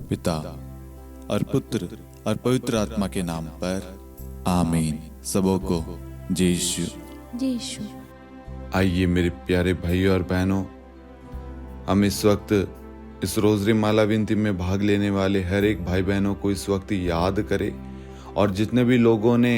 पिता और पुत्र और पवित्र आत्मा के नाम पर आमीन। सबों को जय यीशु। जय यीशु। आइए मेरे प्यारे भाइयों और बहनों, हम इस वक्त इस रोजरी माला विनती में भाग लेने वाले हर एक भाई बहनों को इस वक्त याद करें, और जितने भी लोगों ने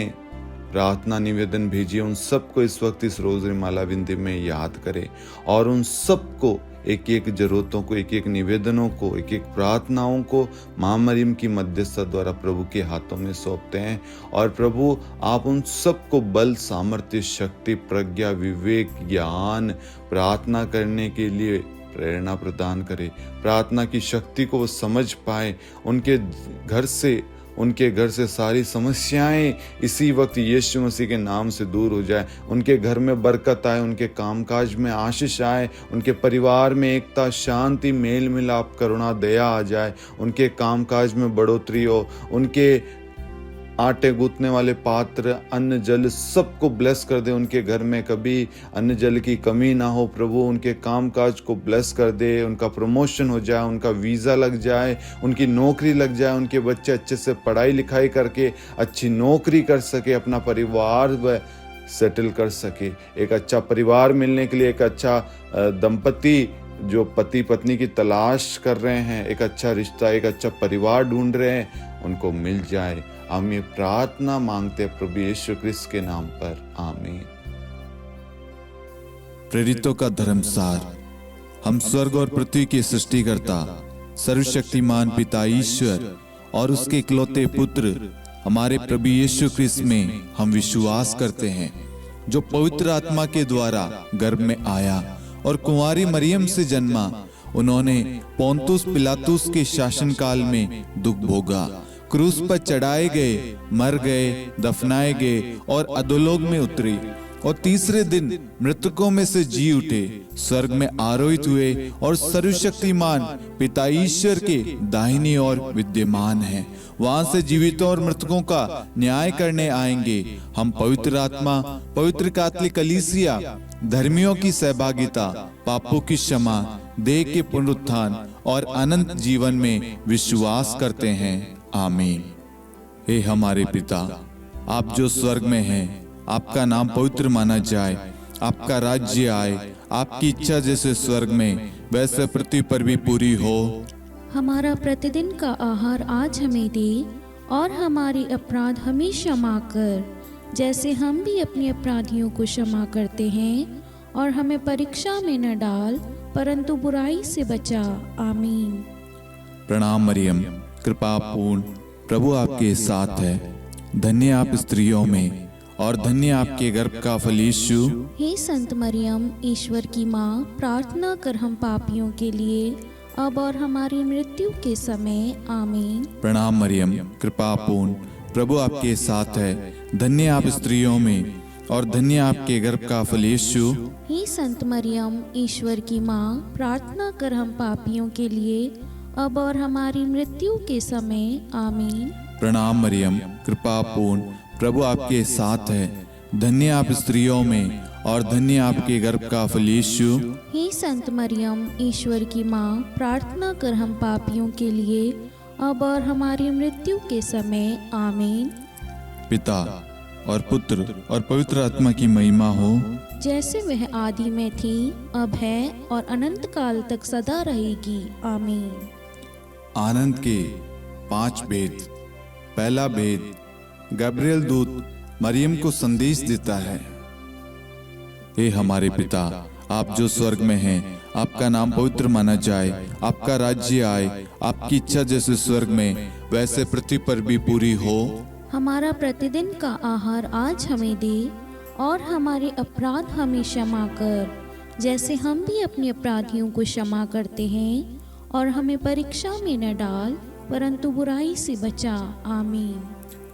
प्रार्थना निवेदन भेजी उन सबको इस वक्त इस रोजरी माला विनती में याद करें, और उन सबको एक एक जरूरतों को, एक एक निवेदनों को, एक एक प्रार्थनाओं को माँ मरियम की मध्यस्थता द्वारा प्रभु के हाथों में सौंपते हैं। और प्रभु आप उन सबको बल, सामर्थ्य, शक्ति, प्रज्ञा, विवेक, ज्ञान प्रार्थना करने के लिए प्रेरणा प्रदान करें। प्रार्थना की शक्ति को वो समझ पाए, उनके घर से सारी समस्याएं इसी वक्त यीशु मसीह के नाम से दूर हो जाए। उनके घर में बरकत आए, उनके कामकाज में आशीष आए, उनके परिवार में एकता, शांति, मेल मिलाप, करुणा, दया आ जाए। उनके कामकाज में बढ़ोतरी हो, उनके आटे गूंथने वाले पात्र, अन्न जल सबको ब्लेस कर दे। उनके घर में कभी अन्न जल की कमी ना हो। प्रभु उनके कामकाज को ब्लेस कर दे, उनका प्रमोशन हो जाए, उनका वीज़ा लग जाए, उनकी नौकरी लग जाए, उनके बच्चे अच्छे से पढ़ाई लिखाई करके अच्छी नौकरी कर सके, अपना परिवार सेटल कर सके। एक अच्छा परिवार मिलने के लिए, एक अच्छा दंपति जो पति पत्नी की तलाश कर रहे हैं, एक अच्छा रिश्ता, एक अच्छा परिवार ढूंढ रहे हैं, उनको मिल जाए। हम ये प्रार्थना मांगते हैं प्रभु यीशु क्रिस्त के नाम पर, आमीन। प्रेरितों का धर्मसार। हम स्वर्ग और पृथ्वी के सृष्टिकर्ता सर्वशक्तिमान पिता ईश्वर और उसके इकलौते पुत्र हमारे प्रभु यीशु क्रिस्त में हम विश्वास करते हैं, जो पवित्र आत्मा के द्वारा गर्भ में आया और कुंवारी मरियम से जन्मा। उन्होंने पोंतुस पिलातुस के शासनकाल में दुख भोगा, क्रूस पर चढ़ाए गए, मर गए, दफनाए गए और अधोलोक में उतरे, और तीसरे दिन मृतकों में से जी उठे, स्वर्ग में आरोहित हुए और सर्वशक्तिमान पिता ईश्वर के दाहिनी ओर विद्यमान हैं। वहां से जीवितों और मृतकों का न्याय करने आएंगे। हम पवित्र आत्मा, पवित्र कैथोलिक कलीसिया, धर्मियों की सहभागिता, पापों की क्षमा, देह के पुनरुत्थान और अनंत जीवन में विश्वास करते हैं, आमीन। हे हमारे पिता, आप जो स्वर्ग में हैं, आपका नाम पवित्र माना जाए, आपका राज्य आए, आपकी इच्छा जैसे स्वर्ग में वैसे पृथ्वी पर भी पूरी हो। हमारा प्रतिदिन का आहार आज हमें दे, और हमारे अपराध हमें क्षमा कर, जैसे हम भी अपने अपराधियों को क्षमा करते हैं, और हमें परीक्षा में न डाल, परंतु बुराई से बचा, आमीन। प्रणाम मरियम, कृपा पूर्ण, प्रभु आपके साथ है। धन्य आप स्त्रियों में और धन्य आपके गर्भ का फल यीशु। हे संत मरियम, ईश्वर की माँ, प्रार्थना कर हम पापियों के लिए, अब और हमारी मृत्यु के समय, आमीन। प्रणाम मरियम, कृपा पूर्ण, प्रभु आपके साथ है। धन्य आप स्त्रियों में और धन्य आपके गर्भ का फल यीशु। हे संत मरियम, ईश्वर की माँ, प्रार्थना कर हम पापियों के लिए, अब और हमारी मृत्यु के समय, आमीन। प्रणाम मरियम, कृपा पूर्ण, प्रभु आपके साथ है। धन्य आप स्त्रियों में और धन्य आपके गर्भ का फल यीशु। हे संत मरियम, ईश्वर की माँ, प्रार्थना कर हम पापियों के लिए, अब और हमारी मृत्यु के समय, आमीन। पिता और पुत्र और पवित्र आत्मा की महिमा हो, जैसे वह आदि में थी, अब है और अनंत काल तक सदा रहेगी, आमीन। आनंद के 5 भेद। पहला भेद, गब्रिएल दूत मरियम को संदेश देता है। हे हमारे पिता, आप जो स्वर्ग में हैं, आपका नाम पवित्र माना जाए, आपका राज्य आए, आपकी इच्छा जैसे स्वर्ग में वैसे पृथ्वी पर भी पूरी हो। हमारा प्रतिदिन का आहार आज हमें दे, और हमारे अपराध हमें क्षमा कर, जैसे हम भी अपने अपराधियों को क्षमा करते हैं, और हमें परीक्षा में न डाल, परंतु बुराई से बचा, आमीन।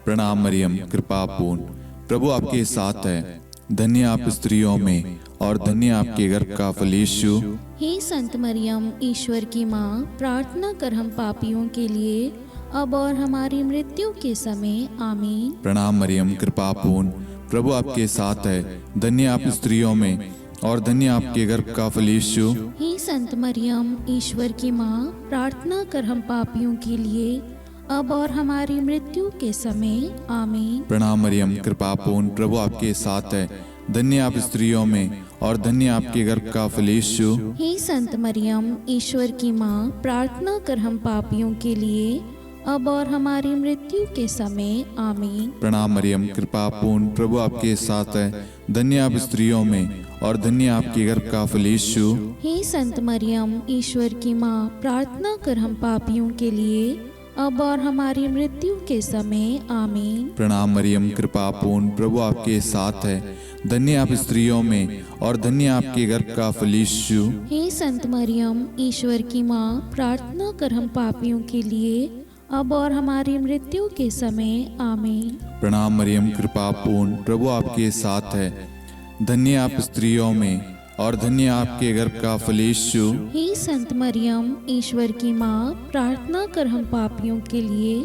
प्रणाम मरियम, कृपा पूर्ण, प्रभु आपके साथ है। धन्य आप स्त्रियों में और धन्य आपके गर्भ का फल यीशु। हे संत मरियम, ईश्वर की माँ, प्रार्थना कर हम पापियों के लिए, अब और हमारी मृत्यु के समय, आमीन। प्रणाम मरियम, कृपा पूर्ण, प्रभु आपके साथ है। धन्य आप स्त्रियों में और धन्य आपके गर्भ का फल यीशु। हे संत मरियम, ईश्वर की माँ, प्रार्थना कर हम पापियों के लिए, अब और हमारी मृत्यु के समय। आमीन। प्रणाम मरियम, कृपा पूर्ण, प्रभु आपके साथ है। धन्य आप स्त्रियों में और धन्य आपके गर्भ का फल यीशु। हे संत मरियम, ईश्वर की माँ, प्रार्थना कर हम पापियों के लिए, अब और हमारी मृत्यु के समय। आमीन। प्रणाम मरियम, कृपा पूर्ण, प्रभु आपके साथ है। धन्य आप स्त्रियों में और धन्य आपके गर्भ का फल यीशु। हे संत मरियम, ईश्वर की माँ, प्रार्थना कर हम पापियों के लिए, अब और हमारी मृत्यु के समय। आमीन। प्रणाम मरियम, कृपा पूर्ण, प्रभु आपके साथ है। धन्य आप स्त्रियों में और धन्य आपके गर्भ का फल यीशु। हे संत मरियम, ईश्वर की माँ, प्रार्थना कर हम पापियों के लिए, अब और हमारी मृत्यु के समय। आमीन। प्रणाम मरियम, कृपा पूर्ण, प्रभु आपके साथ है। धन्य आप स्त्रियों में और धन्य आपके गर्भ का फल यीशु। हे संत मरियम, ईश्वर की माँ, प्रार्थना कर हम पापियों के लिए,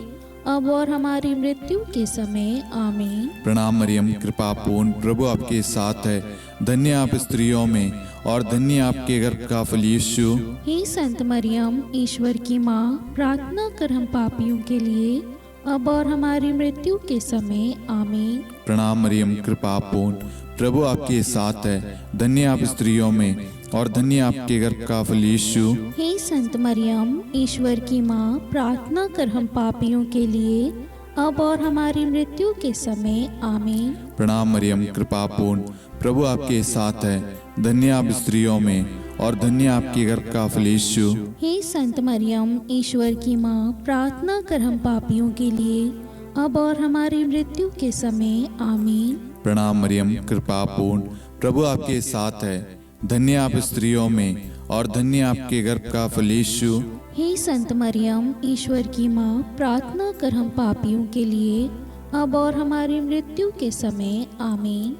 अब और हमारी मृत्यु के समय। आमीन। प्रणाम मरियम, कृपा पूर्ण, प्रभु आपके साथ है। धन्य आप स्त्रियों में और धन्य आपके गर्भ का फल यीशु। हे संत मरियम, ईश्वर की माँ, प्रार्थना कर हम पापियों के लिए, अब और हमारी मृत्यु के समय। आमीन। प्रणाम मरियम, कृपा पूर्ण, प्रभु आपके साथ है। धन्य आप स्त्रियों में और धन्य आपके गर्भ का फल यीशु। हे संत मरियम, ईश्वर की माँ, प्रार्थना कर हम पापियों के लिए, अब और हमारी मृत्यु के समय। आमीन। प्रणाम मरियम, कृपा पूर्ण, प्रभु आपके साथ है। धन्य आप स्त्रियों में और धन्य आपके गर्भ का फल यीशु। हे संत मरियम, ईश्वर की माँ, प्रार्थना कर हम पापियों के लिए, अब और हमारी मृत्यु के समय। आमीन। प्रणाम मरियम, कृपा पूर्ण, प्रभु आपके साथ है। धन्य आप स्त्रियों में और धन्य आपके गर्भ का फल यीशु। हे संत मरियम, ईश्वर की माँ, प्रार्थना कर हम पापियों के लिए, अब और हमारी मृत्यु के समय। आमीन।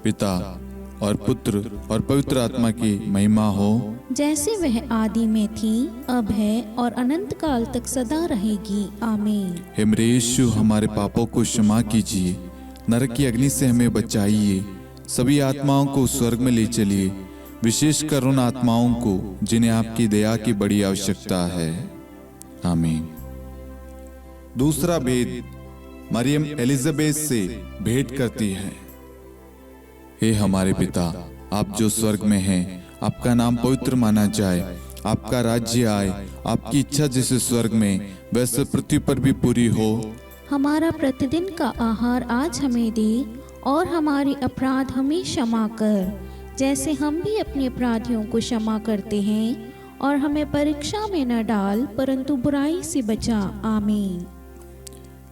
पिता और पुत्र और पवित्र आत्मा की महिमा हो, जैसे वह आदि में थी, अब है और अनंत काल तक सदा रहेगी। आमीन। हे मेरे यीशु, हमारे पापों को क्षमा कीजिए, नरक की अग्नि से हमें बचाइए, सभी आत्माओं को स्वर्ग में ले चलिए, विशेषकर उन आत्माओं को जिन्हें आपकी दया की बड़ी आवश्यकता है। आमीन। दूसरा भेद, मरियम एलिजाबेथ से भेंट करती है। हे हमारे पिता, आप जो स्वर्ग में हैं, आपका नाम पवित्र माना जाए, आपका राज्य आए, आपकी इच्छा जैसे स्वर्ग में वैसे पृथ्वी पर भी पूरी हो। हमारा प्रतिदिन का आहार आज हमें दे, और हमारे अपराध हमें क्षमा कर, जैसे हम भी अपने अपराधियों को क्षमा करते हैं, और हमें परीक्षा में न डाल, परंतु बुराई से बचा। आमीन।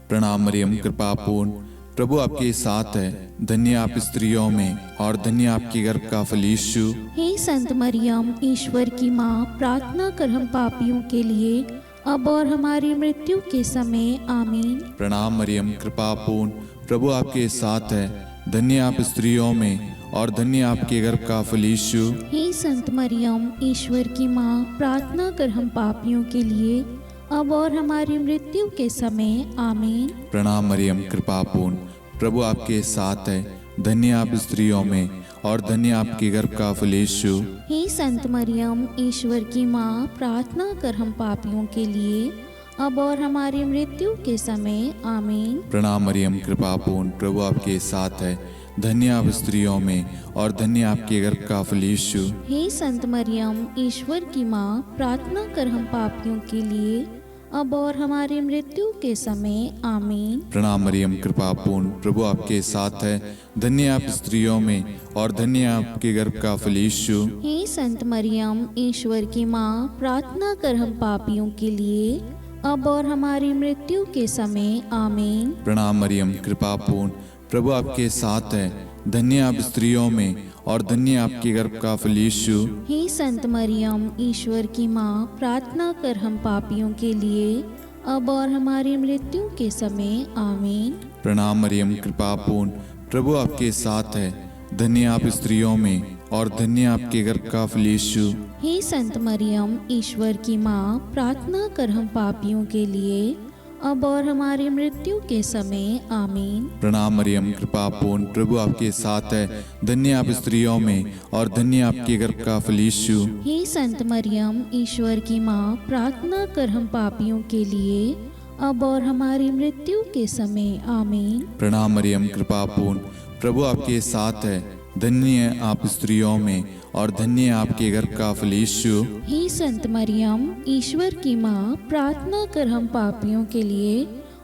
प्रणाम मरियम, कृपा पूर्ण, प्रभु आपके साथ है। धन्य आप स्त्रियों में और धन्य आपके गर्भ का फल यीशु। हे संत मरियम, ईश्वर की माँ, प्रार्थना कर हम पापियों के लिए, अब और हमारी मृत्यु के समय। आमीन। प्रणाम मरियम, कृपा पूर्ण, प्रभु आपके साथ है। धन्य आप स्त्रियों में और धन्य आपके गर्भ का फल यीशु। हे संत मरियम, ईश्वर की माँ, प्रार्थना कर हम पापियों के लिए, अब और हमारी मृत्यु के समय। आमीन। प्रणाम मरियम, कृपा पूर्ण, प्रभु आपके साथ है। धन्य आप स्त्रियों में और धन्य आपके गर्भ का फल यीशु। हे संत मरियम, ईश्वर की माँ, प्रार्थना कर हम पापियों के लिए, अब और हमारी मृत्यु के समय। आमीन। प्रणाम मरियम, कृपा पूर्ण, प्रभु आपके साथ है। धन्य आप स्त्रियों में और धन्य आपके गर्भ का फल यीशु। हे संत मरियम, ईश्वर की माँ, प्रार्थना कर हम पापियों के लिए, अब और हमारी मृत्यु के समय। आमीन। प्रणाम मरियम, कृपा पूर्ण, प्रभु आपके साथ है। धन्य आप स्त्रियों में और धन्य आपके गर्भ का फल यीशु। हे संत मरियम, ईश्वर की माँ, प्रार्थना कर हम पापियों के लिए, अब और हमारी मृत्यु के समय। आमीन। प्रणाम मरियम, कृपा पूर्ण, प्रभु आपके साथ है। धन्य आप स्त्रियों में और धन्य आपके गर्भ का फल यीशु। हे संत मरियम, ईश्वर की माँ, प्रार्थना कर हम पापियों के लिए, अब और हमारी मृत्यु के समय। आमीन। प्रणाम मरियम, कृपा पूर्ण, प्रभु आपके साथ है। धन्य आप स्त्रियों में और धन्य आपके गर्भ का फल यीशु। हे संत मरियम, ईश्वर की माँ, प्रार्थना कर हम पापियों के लिए, अब और हमारी मृत्यु के समय आमीन। प्रणाम मरियम, कृपा पूर्ण, प्रभु आपके साथ है। धन्य आप स्त्रियों में और धन्य आपके गर्भ का फल यीशु। हे संत मरियम, ईश्वर की माँ, प्रार्थना कर हम पापियों के लिए अब और हमारी मृत्यु के समय आमीन। प्रणाम मरियम, कृपा पूर्ण, प्रभु आपके साथ है। धन्य आप स्त्रियों में और धन्य आपके गर्भ का फल यीशु। हे संत मरियम, ईश्वर की माँ, प्रार्थना कर हम पापियों के लिए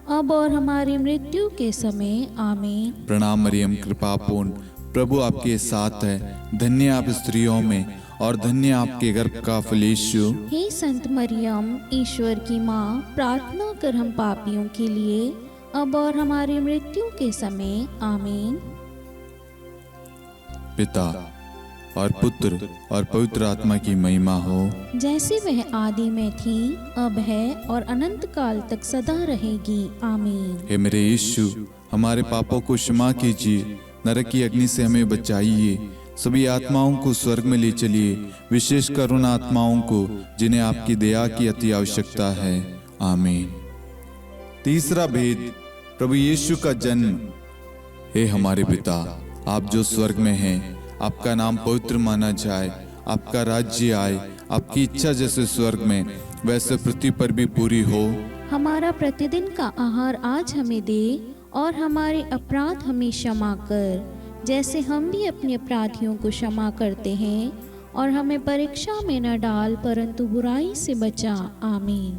अब और हमारी मृत्यु के समय आमीन। प्रणाम मरियम, कृपा पूर्ण, प्रभु आपके साथ है। धन्य आप स्त्रियों में और धन्य आपके गर्भ का फल यीशु। हे संत मरियम, ईश्वर की माँ, प्रार्थना कर हम पापियों के लिए अब और हमारी मृत्यु के समय आमीन। पिता और पुत्र और पवित्र आत्मा की महिमा हो, जैसे वह आदि में थी, अब है और अनंत काल तक सदा रहेगी आमीन। हे मेरे यीशु, हमारे पापों को क्षमा कीजिए, नरक की अग्नि से हमें बचाइए, सभी आत्माओं को स्वर्ग में ले चलिए, विशेषकर उन आत्माओं को जिन्हें आपकी दया की अति आवश्यकता है। आमीन। तीसरा भेद, प्रभु यीशु का जन्म। हे हमारे पिता, आप जो स्वर्ग में हैं, आपका नाम पवित्र माना जाए, आपका राज्य आए, आपकी इच्छा जैसे स्वर्ग में वैसे पृथ्वी पर भी पूरी हो। हमारा प्रतिदिन का आहार आज हमें दे और हमारे अपराध हमें क्षमा कर, जैसे हम भी अपने अपराधियों को क्षमा करते हैं, और हमें परीक्षा में न डाल परंतु बुराई से बचा। आमीन।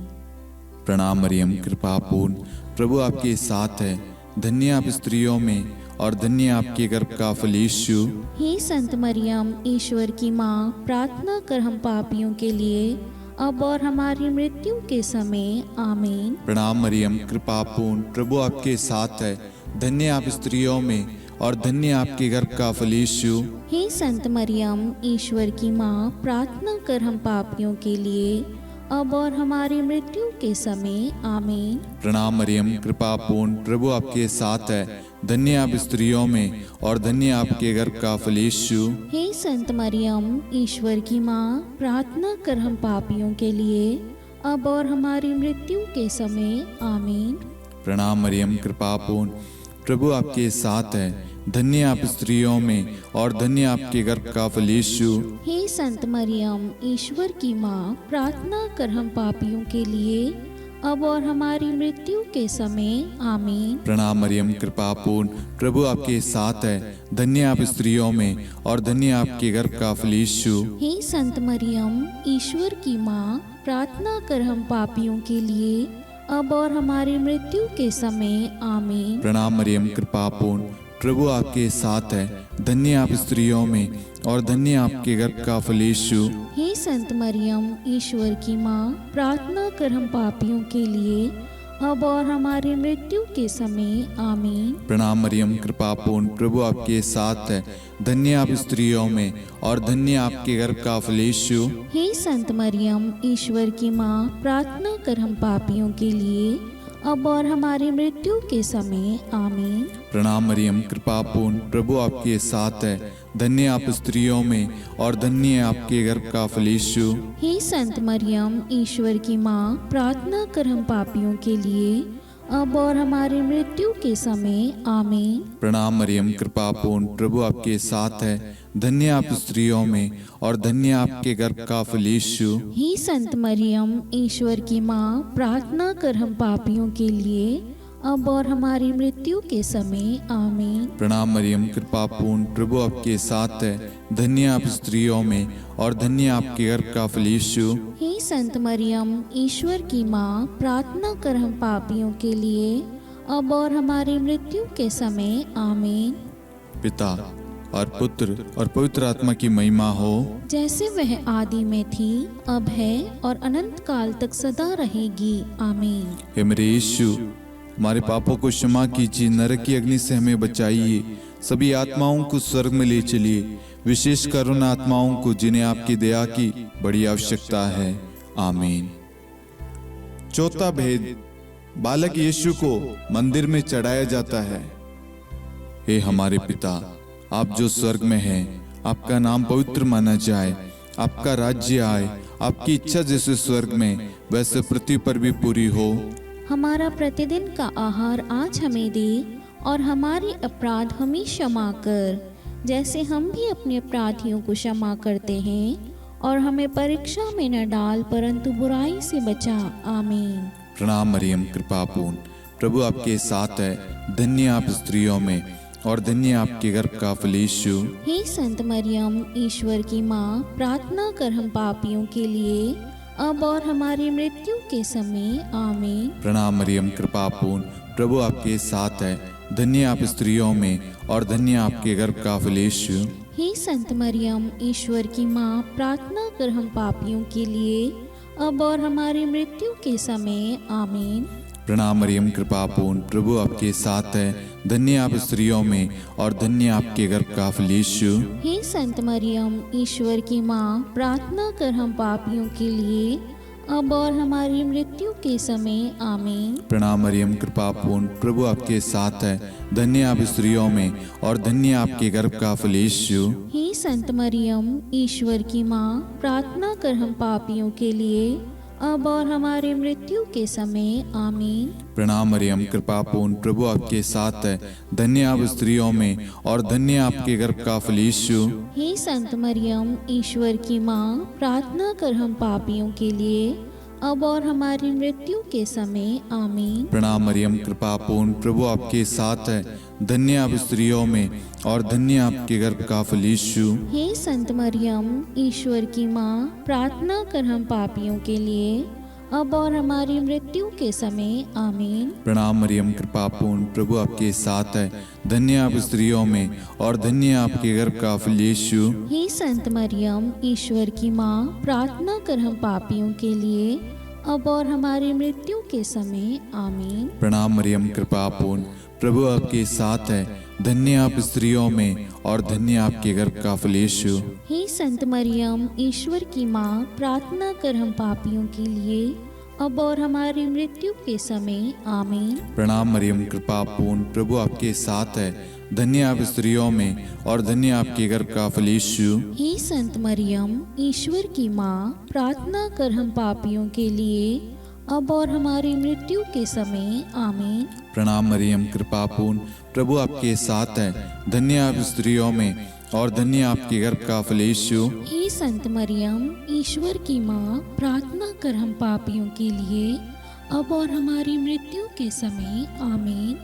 प्रणाम मरियम, कृपा पूर्ण, प्रभु आपके साथ है। धन्य आप स्त्रियों में और धन्य आपके गर्भ का फल यीशु। हे संत मरियम, ईश्वर की माँ, प्रार्थना कर हम पापियों के लिए अब और हमारी मृत्यु के समय आमीन। प्रणाम मरियम, कृपा पूर्ण, प्रभु आपके साथ है। धन्य आप स्त्रियों में और धन्य आपके गर्भ का फल यीशु। हे संत मरियम, ईश्वर की माँ, प्रार्थना कर हम पापियों के लिए अब और हमारी मृत्यु के समय आमीन। प्रणाम मरियम, कृपा पूर्ण, प्रभु आपके साथ है। धन्य आप स्त्रियों में और धन्य आपके गर्भ का फल यीशु। हे संत मरियम, ईश्वर की माँ, प्रार्थना कर हम पापियों के लिए अब और हमारी मृत्यु के समय आमीन। प्रणाम मरियम, कृपा पूर्ण, प्रभु आपके साथ है। धन्य आप स्त्रियों में और धन्य आपके गर्भ का फल यीशु। हे संत मरियम, ईश्वर की माँ, प्रार्थना कर हम पापियों के लिए अब और हमारी मृत्यु के समय आमीन। प्रणाम मरियम, कृपा पूर्ण, प्रभु आपके साथ है। धन्य आप स्त्रियों में और धन्य आपके गर्भ का फल यीशु। हे संत मरियम, ईश्वर की माँ, प्रार्थना कर हम पापियों के लिए अब और हमारी मृत्यु के समय आमीन। प्रणाम मरियम, कृपा पूर्ण, प्रभु आपके साथ है। धन्य आप स्त्रियों में और धन्य आपके गर्भ का फल यीशु। हे संत मरियम, ईश्वर की माँ, प्रार्थना कर हम पापियों के लिए अब और हमारी मृत्यु के समय आमीन। प्रणाम मरियम, कृपा पूर्ण, प्रभु आपके साथ है। धन्य आप स्त्रियों में और धन्य आपके गर्भ का फल यीशु। हे संत मरियम, ईश्वर की माँ, प्रार्थना कर हम पापियों के लिए अब और हमारी मृत्यु के समय आमीन। प्रणाम मरियम, कृपा पूर्ण, प्रभु आपके साथ है। धन्य आप स्त्रियों में और धन्य आपके गर्भ का फल यीशु। हे संत मरियम, ईश्वर की माँ, प्रार्थना कर हम पापियों के लिए अब और हमारी मृत्यु के समय आमीन। प्रणाम मरियम, कृपा पूर्ण, प्रभु आपके साथ है। धन्य आप स्त्रियों में और धन्य आपके गर्भ का फल यीशु। हे संत मरियम, ईश्वर की माँ, प्रार्थना कर हम पापियों के लिए अब और हमारी मृत्यु के समय आमीन। प्रणाम मरियम, कृपा पूर्ण, प्रभु आपके साथ है। धन्य आप स्त्रियों में और धन्य आपके गर्भ का फल यीशु। हे संत मरियम, ईश्वर की माँ, प्रार्थना कर हम पापियों के लिए अब और हमारी मृत्यु के समय आमीन। पिता और पुत्र और पवित्र आत्मा की महिमा हो, जैसे वह आदि में थी, अब है और अनंत काल तक सदा रहेगी आमीन। हे मेरे यीशु, हमारे पापों को क्षमा कीजिए, नरक की अग्नि से हमें बचाइए, सभी आत्माओं को स्वर्ग में ले चलिए, विशेषकर उन आत्माओं को जिन्हें आपकी दया की बड़ी आवश्यकता है। आमीन। चौथा भेद, बालक यीशु को मंदिर में चढ़ाया जाता है। हे हमारे पिता, आप जो स्वर्ग में हैं, आपका नाम पवित्र माना जाए, आपका राज्य आए, आपकी इच्छा जैसे स्वर्ग में वैसे पृथ्वी पर भी पूरी हो। हमारा प्रतिदिन का आहार आज हमें दे और हमारे अपराध हमें क्षमा कर, जैसे हम भी अपने अपराधियों को क्षमा करते हैं, और हमें परीक्षा में न डाल परंतु बुराई से बचा। आमीन। प्रणाम मरियम, कृपा पूर्ण, प्रभु आपके साथ है, धन्य आप स्त्रियों में और धन्य आपके गर्भ का फल यीशु। हे संत मरियम, ईश्वर की माँ, प्रार्थना कर हम पापियों के लिए अब और हमारी मृत्यु के समय। आमीन। प्रणाम मरियम, कृपा पूर्ण, प्रभु आपके साथ है, धन्य आप स्त्रियों में और धन्य आपके गर्भ का फल यीशु। हे संत मरियम, ईश्वर की माँ, प्रार्थना कर हम पापियों के लिए अब और हमारी मृत्यु के समय। आमीन। प्रणाम मरियम, कृपा पूर्ण, प्रभु आपके साथ है, धन्य आप स्त्रियों में और धन्य आपके गर्भ का फल यीशु। हे संत मरियम, ईश्वर की माँ, प्रार्थना कर हम पापियों के लिए अब और हमारी मृत्यु के समय। आमीन। प्रणाम मरियम, कृपा पूर्ण, प्रभु आपके साथ है, धन्य आप स्त्रियों में और धन्य आपके गर्भ का फल यीशु। हे संत मरियम, ईश्वर की माँ, प्रार्थना कर हम पापियों के लिए अब और हमारी मृत्यु के समय। आमीन। प्रणाम मरियम, कृपा पूर्ण, प्रभु आपके साथ है, धन्य आप स्त्रियों में और धन्य आपके गर्भ का फल यीशु। हे संत मरियम, ईश्वर की माँ, प्रार्थना कर हम पापियों के लिए अब और हमारी मृत्यु के समय। आमीन। प्रणाम मरियम, कृपा पूर्ण, प्रभु आपके साथ है, धन्य आप स्त्रियों में और धन्य आपके गर्भ का फल यीशु। हे संत मरियम, ईश्वर की माँ, प्रार्थना कर हम पापियों के लिए अब और हमारी मृत्यु के समय। आमीन। प्रणाम मरियम, कृपा पूर्ण, प्रभु आपके साथ है, धन्य आप स्त्रियों में और धन्य आपके गर्भ का फल यीशु। हे संत मरियम, ईश्वर की माँ, प्रार्थना कर हम पापियों के लिए अब और हमारी मृत्यु के समय। आमीन। प्रणाम मरियम, कृपा पूर्ण, प्रभु आपके साथ है, धन्य आप स्त्रियों में और धन्य आपके गर्भ का फल यीशु। हे संत मरियम, ईश्वर की माँ, प्रार्थना कर हम पापियों के लिए अब और हमारी मृत्यु के समय। आमीन। प्रणाम मरियम, कृपा पूर्ण, प्रभु आपके साथ है, धन्य आप स्त्रियों में और धन्य आपके गर्भ का फल यीशु। हे संत मरियम, ईश्वर की माँ, प्रार्थना कर हम पापियों के लिए अब और हमारी मृत्यु के समय। आमीन। प्रणाम मरियम, कृपा पूर्ण, प्रभु आपके साथ है, धन्य आप स्त्रियों में और धन्य आपके गर्भ का फल यीशु। हे संत मरियम, ईश्वर की माँ, प्रार्थना कर हम पापियों के लिए अब और हमारी मृत्यु के समय। आमीन।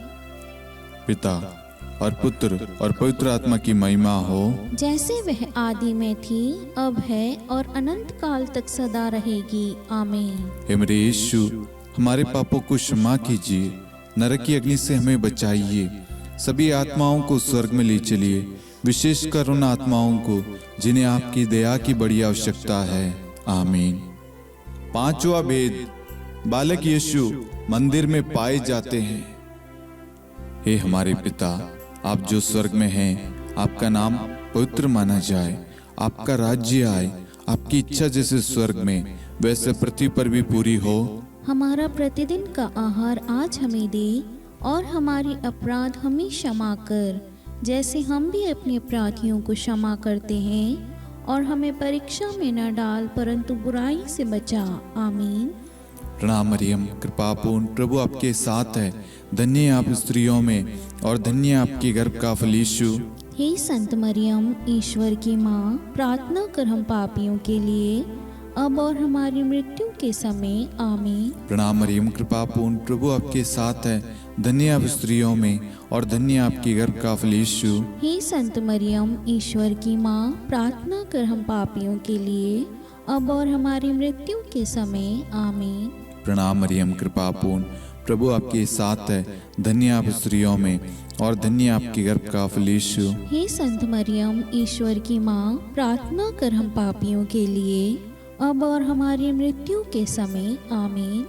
पिता और पुत्र और पवित्र आत्मा की महिमा हो, जैसे वह आदि में थी, अब है और अनंत काल तक सदा रहेगी। आमीन। हे मेरे यीशु, हमारे पापों को क्षमा कीजिए, नरक की अग्नि से हमें बचाइए, सभी आत्माओं को स्वर्ग में ले चलिए, विशेषकर उन आत्माओं को जिन्हें आपकी दया की बड़ी आवश्यकता है। आमीन। पांचवा भेद, बालक यीशु मंदिर में पाए जाते हैं। हे हमारे पिता, आप जो स्वर्ग में हैं, आपका नाम पवित्र माना जाए, आपका राज्य आए, आपकी इच्छा जैसे स्वर्ग में वैसे पृथ्वी पर भी पूरी हो। हमारा प्रतिदिन का आहार आज हमें दे और हमारे अपराध हमें क्षमा कर, जैसे हम भी अपने अपराधियों को क्षमा करते हैं, और हमें परीक्षा में न डाल परंतु बुराई से बचा। आमीन। प्रणाम मरियम, कृपा पूर्ण, प्रभु आपके साथ है, धन्य आप स्त्रियों में और धन्य आपके गर्भ का फल यीशु। हे संत मरियम, ईश्वर की माँ, प्रार्थना कर हम पापियों के लिए अब और हमारी मृत्यु के समय। आमीन। प्रणाम मरियम, कृपा पूर्ण, प्रभु आपके साथ है, धन्य आप स्त्रियों में और धन्य आपके गर्भ का फल यीशु। हे संत मरियम, ईश्वर की माँ, प्रार्थना कर हम पापियों के लिए अब और हमारी मृत्यु के समय। आमीन। प्रणाम मरियम, कृपा पूर्ण, प्रभु आपके साथ है, धन्य आप स्त्रियों में और धन्य आपके गर्भ का फल यीशु। हे संत मरियम, ईश्वर की माँ, प्रार्थना कर हम पापियों के लिए अब और हमारी मृत्यु के समय। आमीन।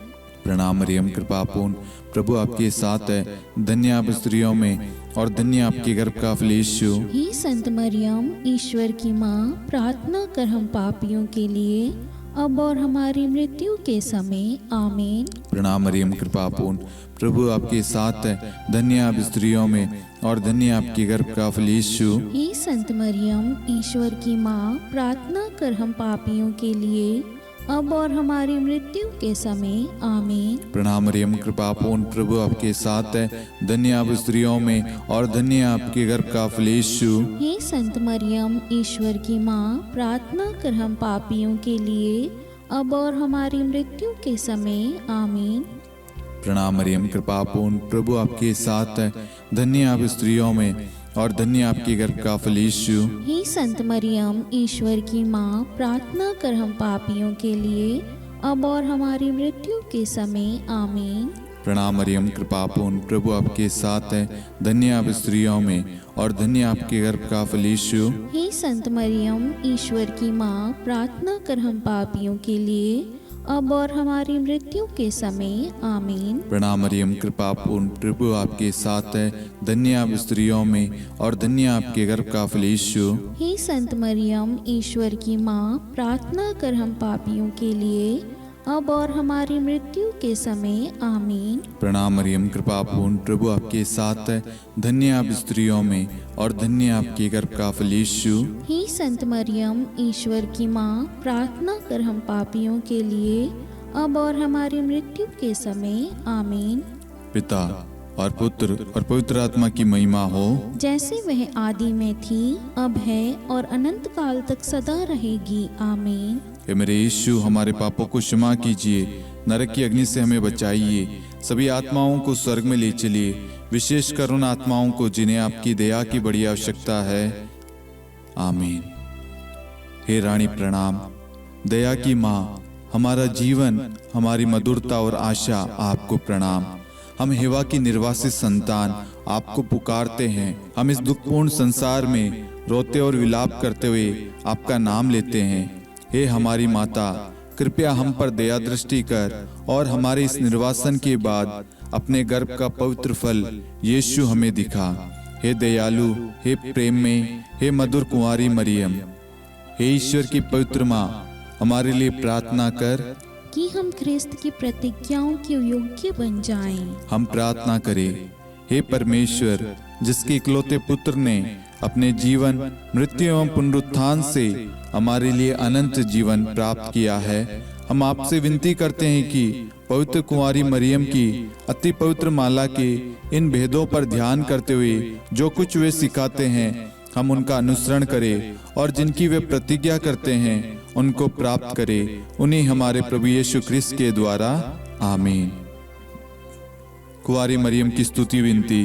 प्रणाम मरियम, कृपा पूर्ण, प्रभु आपके साथ है, धन्य आप स्त्रियों में और धन्य आपके गर्भ का फल यीशु। हे संत मरियम, ईश्वर की माँ, प्रार्थना कर हम पापियों के लिए अब और हमारी मृत्यु के समय। आमीन। प्रणाम मरियम, कृपा पूर्ण, प्रभु आपके साथ है, धन्य आप स्त्रियों में और धन्य आपके गर्भ का फल यीशु। हे संत मरियम, ईश्वर की माँ, प्रार्थना कर हम पापियों के लिए अब और हमारी मृत्यु के समय आमीन। प्रणाम मरियम, कृपा पूर्ण, प्रभु आपके साथ है। धन्य आप स्त्रियों में और धन्य आपके गर्भ का फल यीशु। हे संत मरियम, ईश्वर की माँ, प्रार्थना कर हम पापियों के लिए अब और हमारी मृत्यु के समय आमीन। प्रणाम मरियम, कृपा पूर्ण, प्रभु आपके साथ है। धन्य आप स्त्रियों में और धन्य आपके गर्भ का फल यीशु। हे संत मरियम, ईश्वर की माँ, प्रार्थना कर हम पापियों के लिए अब और हमारी मृत्यु के समय आमीन। प्रणाम मरियम, कृपा पूर्ण, प्रभु आपके साथ है। धन्य आप स्त्रियों में और धन्य आपके गर्भ का फल यीशु। हे संत मरियम, ईश्वर की माँ, प्रार्थना कर हम पापियों के लिए अब और हमारी मृत्यु के समय आमीन। प्रणाम मरियम, कृपा पूर्ण, प्रभु आपके साथ है। धन्य आप स्त्रियों में और धन्य आपके गर्भ का फल यीशु। हे संत मरियम, ईश्वर की माँ, प्रार्थना कर हम पापियों के लिए अब और हमारी मृत्यु के समय आमीन। प्रणाम मरियम, कृपा पूर्ण, प्रभु आपके साथ है। धन्य आप स्त्रियों में और धन्य आपके गर्भ का फल यीशु। हे संत मरियम, ईश्वर की माँ, प्रार्थना कर हम पापियों के लिए अब और हमारी मृत्यु के समय आमीन। पिता और पुत्र और पवित्र आत्मा की महिमा हो, जैसे वह आदि में थी, अब है और अनंत काल तक सदा रहेगी आमीन। हे मेरे यीशु, हमारे पापों को क्षमा कीजिए, नरक की अग्नि से हमें बचाइए, सभी आत्माओं को स्वर्ग में ले चलिए, विशेषकर उन आत्माओं को जिन्हें आपकी दया की बड़ी आवश्यकता है। आमीन। हे रानी प्रणाम, दया की माँ, हमारा जीवन, हमारी मधुरता और आशा आपको प्रणाम। हम हेवा की निर्वासित संतान आपको पुकारते हैं। हम इस दुखपूर्ण संसार में रोते और विलाप करते हुए आपका नाम लेते हैं। हे हमारी माता, कृपया हम पर दया दृष्टि कर और हमारे इस निर्वासन के बाद अपने गर्भ का पवित्र फल यीशु हमें दिखा। हे दयालु, हे प्रेम में, हे मधुर कुंवारी मरियम, हे ईश्वर की पवित्र माँ, हमारे लिए प्रार्थना कर कि हम ख्रिस्त की प्रतिज्ञाओं के योग्य बन जाएं। हम प्रार्थना करें। हे परमेश्वर, जिसके इकलौते पुत्र ने अपने जीवन, मृत्यु एवं पुनरुत्थान से हमारे लिए अनंत जीवन प्राप्त किया है, हम आपसे विनती करते हैं कि पवित्र कुंवारी मरियम की अति पवित्र माला के इन भेदों पर ध्यान करते हुए जो कुछ वे सिखाते हैं, हम उनका अनुसरण करें और जिनकी वे प्रतिज्ञा करते हैं उनको प्राप्त करें। उन्हीं हमारे प्रभु यीशु ख्रिस्त के द्वारा आमीन। कुंवारी मरियम की स्तुति विनती।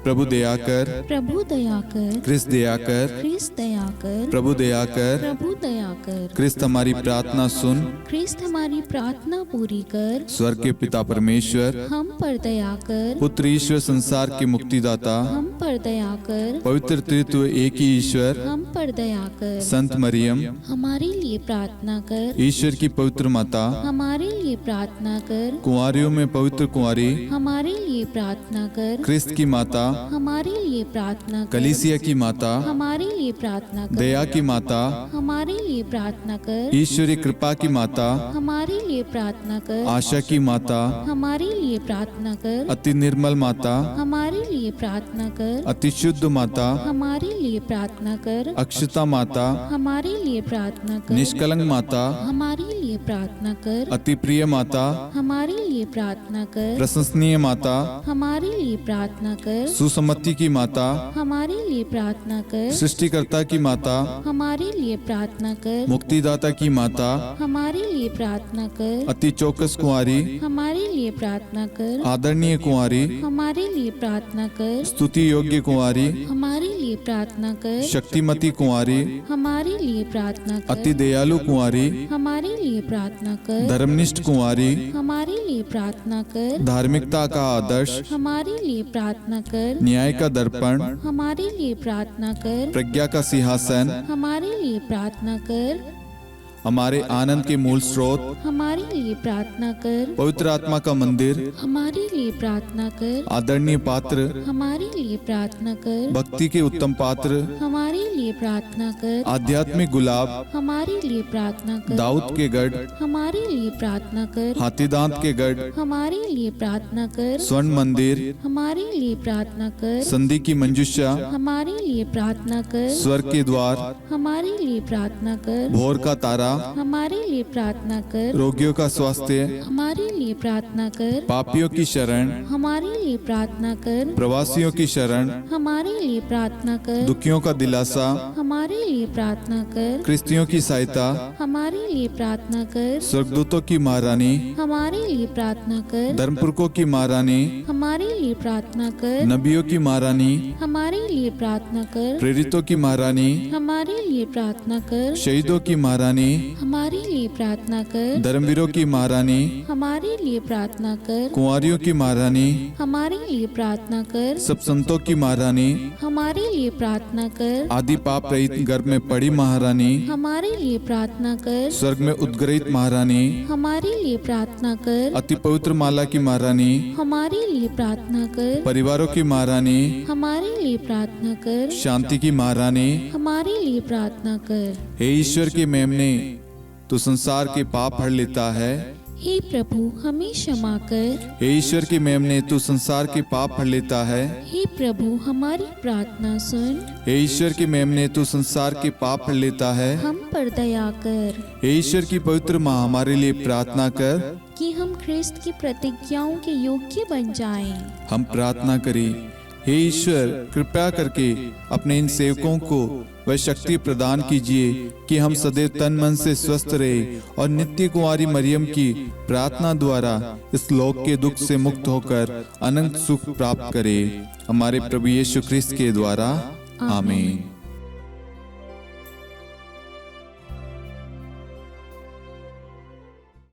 प्रभु दया कर, प्रभु दया कर, ख्रिस्त दया कर, ख्रिस्त दया कर, प्रभु दया कर, प्रभु दया कर, ख्रिस्त हमारी प्रार्थना सुन। ख्रिस्त हमारी प्रार्थना पूरी कर, स्वर्ग के पिता परमेश्वर, हम पर दया कर, पुत्र ईश्वर संसार के मुक्तिदाता, हम पर दया कर, पवित्र त्रित्व एक ही ईश्वर, हम पर दया कर, संत मरियम, हमारे लिए प्रार्थना कर, ईश्वर की पवित्र माता, हमारे लिए प्रार्थना कर, कुंवारियों में पवित्र कुंवारी, हमारे लिए प्रार्थना कर, ख्रिस्त की माता, हमारे लिए प्रार्थना कर, कलीसिया की माता, हमारे लिए प्रार्थना कर, दया की माता, हमारे लिए प्रार्थना कर, ईश्वरी कृपा की माता, हमारे लिए प्रार्थना कर, आशा की माता, हमारे लिए प्रार्थना कर, अति निर्मल माता, हमारे लिए प्रार्थना कर, अति शुद्ध माता, हमारे लिए प्रार्थना कर, अक्षता माता, हमारे लिए प्रार्थना कर, निष्कलंक माता, हमारे लिए प्रार्थना कर, अति प्रिय माता, हमारे लिए प्रार्थना कर, प्रशंसनीय माता, हमारे लिए प्रार्थना कर, सुसम्मति की माता, हमारे लिए प्रार्थना कर, सृष्टिकर्ता की माता, हमारे लिए प्रार्थना कर, मुक्तिदाता की माता, हमारे लिए प्रार्थना कर, अति चौकस कुंवारी, हमारे लिए प्रार्थना कर, आदरणीय कुंवारी, हमारे लिए प्रार्थना कर, स्तुति योग्य कुंवारी, हमारे लिए प्रार्थना कर, शक्तिमती कुंवारी, हमारे लिए प्रार्थना कर, अति दयालु कुंवारी, हमारे लिए प्रार्थना कर, धर्मनिष्ठ कुंवारी, हमारे लिए प्रार्थना कर, धार्मिकता का आदर्श, हमारे लिए प्रार्थना कर, न्याय का दर्पण, हमारे लिए प्रार्थना कर, प्रज्ञा का सिंहासन, हमारे लिए प्रार्थना कर, हमारे आनंद के मूल स्रोत, हमारे लिए प्रार्थना कर, पवित्र आत्मा का मंदिर, हमारे लिए प्रार्थना कर, आदरणीय पात्र, हमारे लिए प्रार्थना कर, भक्ति के उत्तम पात्र, हमारे लिए प्रार्थना कर। आध्यात्मिक गुलाब, हमारे लिए प्रार्थना कर। दाऊद के गढ़, हमारे लिए प्रार्थना कर। हाथीदांत के गढ़, हमारे लिए प्रार्थना कर। स्वर्ण मंदिर, हमारे लिए प्रार्थना कर। संधि की मंजूषा, हमारे लिए प्रार्थना कर। स्वर्ग के द्वार, हमारे लिए प्रार्थना कर। भोर का तारा, हमारे लिए प्रार्थना कर। रोगियों का स्वास्थ्य, हमारे लिए प्रार्थना कर। पापियों की शरण, हमारे लिए प्रार्थना कर। प्रवासियों की शरण, हमारे लिए प्रार्थना कर। दुखियों का दिलासा, हमारे लिए प्रार्थना कर। क्रिस्तियों की सहायता, हमारे लिए प्रार्थना कर। स्वर्गदूतों की महारानी, हमारे लिए प्रार्थना कर। धर्मपुरखों की महारानी, हमारे लिए प्रार्थना कर। नबियों की महारानी, हमारे लिए प्रार्थना कर। प्रेरितों की महारानी, हमारे लिए प्रार्थना कर। शहीदों की महारानी, हमारे लिए प्रार्थना कर। धर्मवीरों की महारानी, हमारे लिए प्रार्थना कर। कुंवारियों की महारानी, हमारे लिए प्रार्थना कर। सब संतों की महारानी, हमारे लिए प्रार्थना कर। आदि पाप रहित गर्भ में पड़ी महारानी, हमारे लिए प्रार्थना कर। स्वर्ग में उद्गृहित महारानी, हमारे लिए प्रार्थना कर। अति पवित्र माला की महारानी, हमारे लिए प्रार्थना कर। परिवारों की महारानी, हमारे लिए प्रार्थना कर। शांति की महारानी, हमारे लिए प्रार्थना कर। हे ईश्वर के मेमने, तू संसार के पाप हर लेता है। हे प्रभु हमें क्षमा कर। हे ईश्वर के मेमने, तू संसार के पाप हर लेता है। हे प्रभु हमारी प्रार्थना सुन। हे ईश्वर के मेमने, तू संसार के पाप हर लेता है। हम पर दया कर हे ईश्वर की पवित्र माँ, हमारे लिए प्रार्थना कर। कि हम ख्रिस्त की प्रतिज्ञाओं के योग्य बन जाएं। हम प्रार्थना करें। हे ईश्वर, कृपया करके अपने इन सेवकों को वह शक्ति प्रदान कीजिए कि हम सदैव तन मन से स्वस्थ रहे और नित्य कुंवारी मरियम की प्रार्थना द्वारा इस लोक के दुख से मुक्त होकर अनंत सुख प्राप्त करें। हमारे प्रभु यीशु ख्रिस्त के द्वारा, आमीन।